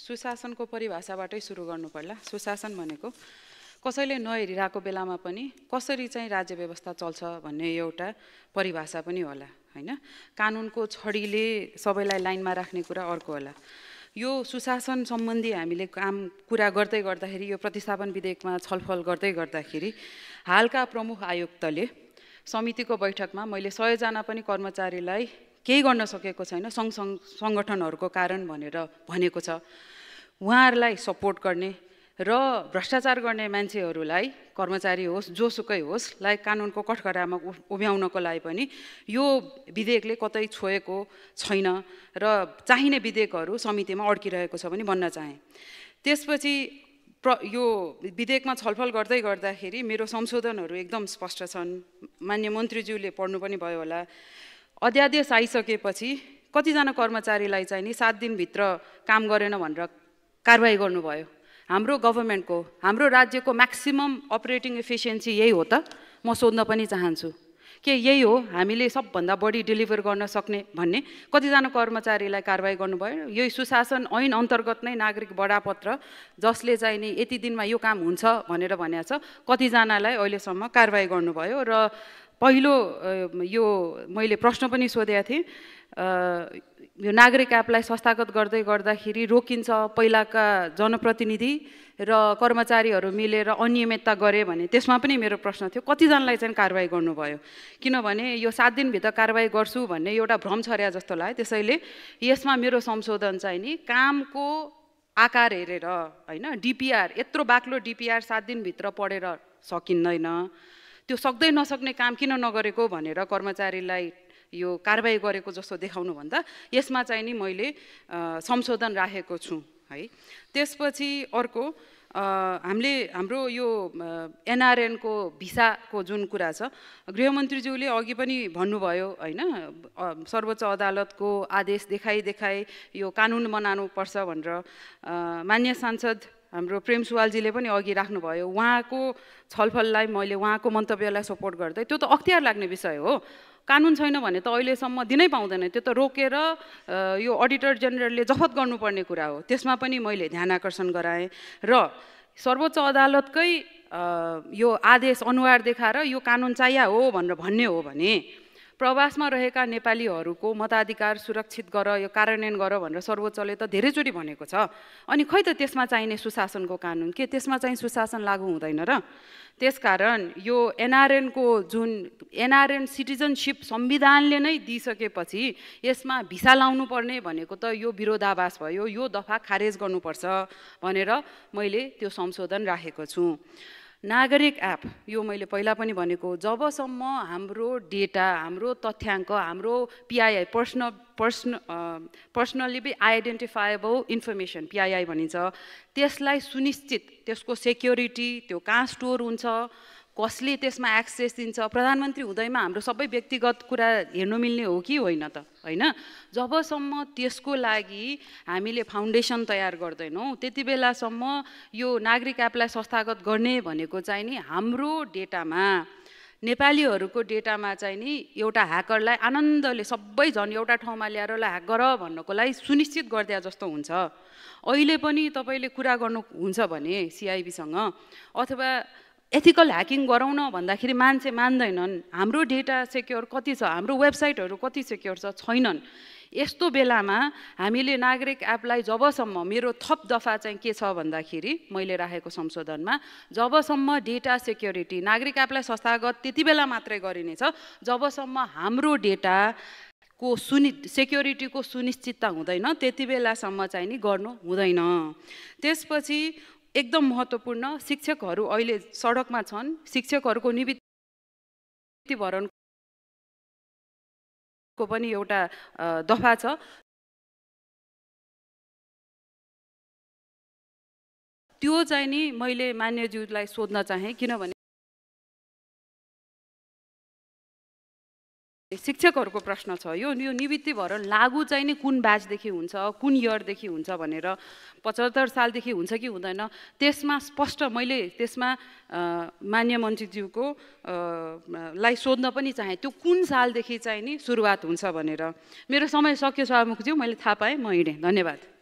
सुशासनको परिभाषाबाटै सुरु गर्नु पर्ला। सुशासन भनेको कसैले नहेरिरहेको बेलामा पनि कसरी चाहिँ राज्य व्यवस्था चल्छ भन्ने एउटा परिभाषा पनि होला हैन। कानुनको छडीले सबैलाई लाइनमा राख्ने कुरा अर्को होला। यो सुशासन सम्बन्धी हामीले कुरा गर्दै गर्दाखेरि यो प्रतिस्थापन विधेयकमा छलफल गर्दै गर्दाखेरि हालका प्रमुख आयुक्तले समितिको बैठकमा मैले 100 जना पनि कर्मचारीलाई केही गर्न सकेको छैन सङ्गठनहरूको कारण भनेर भनेको छ। उहाँहरूलाई सपोर्ट गर्ने र भ्रष्टाचार गर्ने मान्छेहरूलाई कर्मचारी होस् जोसुकै होस् लाई कानुनको कठघरामा उभ्याउनको लागि पनि यो विधेयकले कतै छोएको छैन र चाहिने विधेयकहरू समितिमा अड्किरहेको छ पनि भन्न चाहे। त्यसपछि यो विधेयकमा छलफल गर्दै गर्दाखेरि मेरो संशोधनहरू एकदम स्पष्ट छन्। मान्य मन्त्रीज्यूले पढ्नु पनि भयो होला। अध्यादेश आइसकेपछि कतिजना कर्मचारीलाई चाहिँ नि 7 दिनभित्र काम गरेन भनेर कारबाही गर्नुभयो। हाम्रो गभर्नमेन्टको हाम्रो राज्यको म्याक्सिमम अपरेटिङ एफिसिएन्सी यही हो त? म सोध्न पनि चाहन्छु के यही हो हामीले सबभन्दा बढी डेलिभर गर्न सक्ने भन्ने? कतिजना कर्मचारीलाई कारबाही गर्नुभयो? यही सुशासन ऐन अन्तर्गत नै नागरिक बडापत्र जसले चाहिँ नि यति दिनमा यो काम हुन्छ भनेर भनेको छ कतिजनालाई अहिलेसम्म कारबाही गर्नुभयो। र पहिलो यो मैले प्रश्न पनि सोधेको थिएँ यो नागरिक एपलाई संस्थागत गर्दै गर्दाखेरि रोकिन्छ पहिलाका जनप्रतिनिधि र कर्मचारीहरू मिलेर अनियमितता गरे भने त्यसमा पनि मेरो प्रश्न थियो कतिजनालाई चाहिँ कारबाही गर्नुभयो? किनभने यो 7 दिनभित्र कारबाही गर्छु भन्ने एउटा भ्रम छर्या जस्तो लाग्यो। त्यसैले यसमा मेरो संशोधन चाहिँ नि कामको आकार हेरेर हैन डिपिआर यत्रो बाक्लो डिपिआर 7 दिनभित्र पढेर सकिँदैन त्यो सक्दै नसक्ने काम किन नगरेको भनेर कर्मचारीलाई यो कारबाही गरेको जस्तो देखाउनु भन्दा यसमा चाहिँ नि मैले संशोधन राखेको छु है। त्यसपछि अर्को हाम्रो यो एनआरएन को भिसाको जुन कुरा छ गृहमन्त्रीज्यूले अघि पनि भन्नुभयो हैन सर्वोच्च अदालतको आदेश देखाई यो कानुन बनाउनु पर्छ भनेर मान्य सांसद हाम्रो प्रेम सुवालजीले पनि अघि राख्नुभयो। उहाँको छलफललाई मैले उहाँको मन्तव्यलाई सपोर्ट गर्दै त्यो त अख्तियार लाग्ने विषय हो। कानुन छैन भने त अहिलेसम्म दिनै पाउँदैन। त्यो त रोकेर यो अडिटर जेनरलले जफत गर्नुपर्ने कुरा हो। त्यसमा पनि मैले ध्यान आकर्षण गराएँ र सर्वोच्च अदालतकै यो आदेश अनुहार देखाएर यो कानुन चाहिया हो भनेर भन्ने हो भने प्रवासमा रहेका नेपालीहरूको मताधिकार सुरक्षित गर यो कार्यान्वयन गर भनेर सर्वोच्चले त धेरैचोटि भनेको छ। अनि खै त त्यसमा चाहिने सुशासनको कानुन के त्यसमा चाहिँ सुशासन लागू हुँदैन र? त्यसकारण यो एनआरएन को जुन एनआरएन सिटिजनशिप संविधानले नै दिइसकेपछि यसमा भिसा लाउनु पर्ने भनेको त यो विरोधाभास भयो। यो दफा खारेज गर्नुपर्छ भनेर मैले त्यो संशोधन राखेको छु। नागरिक एप यो मैले पहिला पनि भनेको जबसम्म हाम्रो डेटा हाम्रो तथ्याङ्क हाम्रो पिआइआई पर्सनली आइडेन्टिफाएबल इन्फर्मेसन पिआइआई भनिन्छ त्यसलाई सुनिश्चित त्यसको सेक्युरिटी त्यो कहाँ स्टोर हुन्छ कसले त्यसमा एक्सेस दिन्छ प्रधानमन्त्री हुँदैमा हाम्रो सबै व्यक्तिगत कुरा हेर्नु मिल्ने हो कि होइन त हैन? जबसम्म त्यसको लागि हामीले फाउन्डेसन तयार गर्दैनौँ त्यति बेलासम्म यो नागरिक एपलाई संस्थागत गर्ने भनेको चाहिँ नि हाम्रो डेटामा नेपालीहरूको डेटामा चाहिँ नि एउटा ह्याकरलाई आनन्दले सबै झन् एउटा ठाउँमा ल्याएर ल ह्याक गर भन्नको लागि सुनिश्चित गरिदिया जस्तो हुन्छ। अहिले पनि तपाईँले कुरा गर्नुहुन्छ भने सिआइबीसँग अथवा एथिकल ह्याकिङ गराउन भन्दाखेरि मान्छे मान्दैनन्। हाम्रो डेटा सेक्योर कति छ? हाम्रो वेबसाइटहरू कति सेक्योर छैनन्। यस्तो बेलामा हामीले नागरिक एपलाई जबसम्म मेरो थप दफा चाहिँ के छ भन्दाखेरि मैले राखेको संशोधनमा जबसम्म डेटा सेक्युरिटी नागरिक एपलाई संस्थागत त्यति बेला मात्रै गरिनेछ जबसम्म हाम्रो डेटा को सेक्युरिटीको सुनिश्चितता हुँदैन त्यति बेलासम्म चाहिँ नि गर्नु हुँदैन। त्यसपछि एकदम महत्त्वपूर्ण शिक्षकहरू अहिले सडकमा छन्। शिक्षकहरूको निवृत्ति भरणको पनि एउटा दफा छ। त्यो चाहिँ नि मैले मान्यज्यूलाई सोध्न चाहे किनभने शिक्षकहरूको प्रश्न छ यो निवृत्ति भरण लागू चाहिँ नि कुन ब्याचदेखि हुन्छ कुन इयरदेखि हुन्छ भनेर 75 सालदेखि हुन्छ कि हुँदैन त्यसमा स्पष्ट मैले त्यसमा मान्य मन्त्रीज्यूको लाई सोध्न पनि चाहे त्यो कुन सालदेखि चाहिँ नि सुरुवात हुन्छ भनेर। मेरो समय सक्यो सभामुखज्यू मैले थाहा पाएँ म हिँडेँ। धन्यवाद।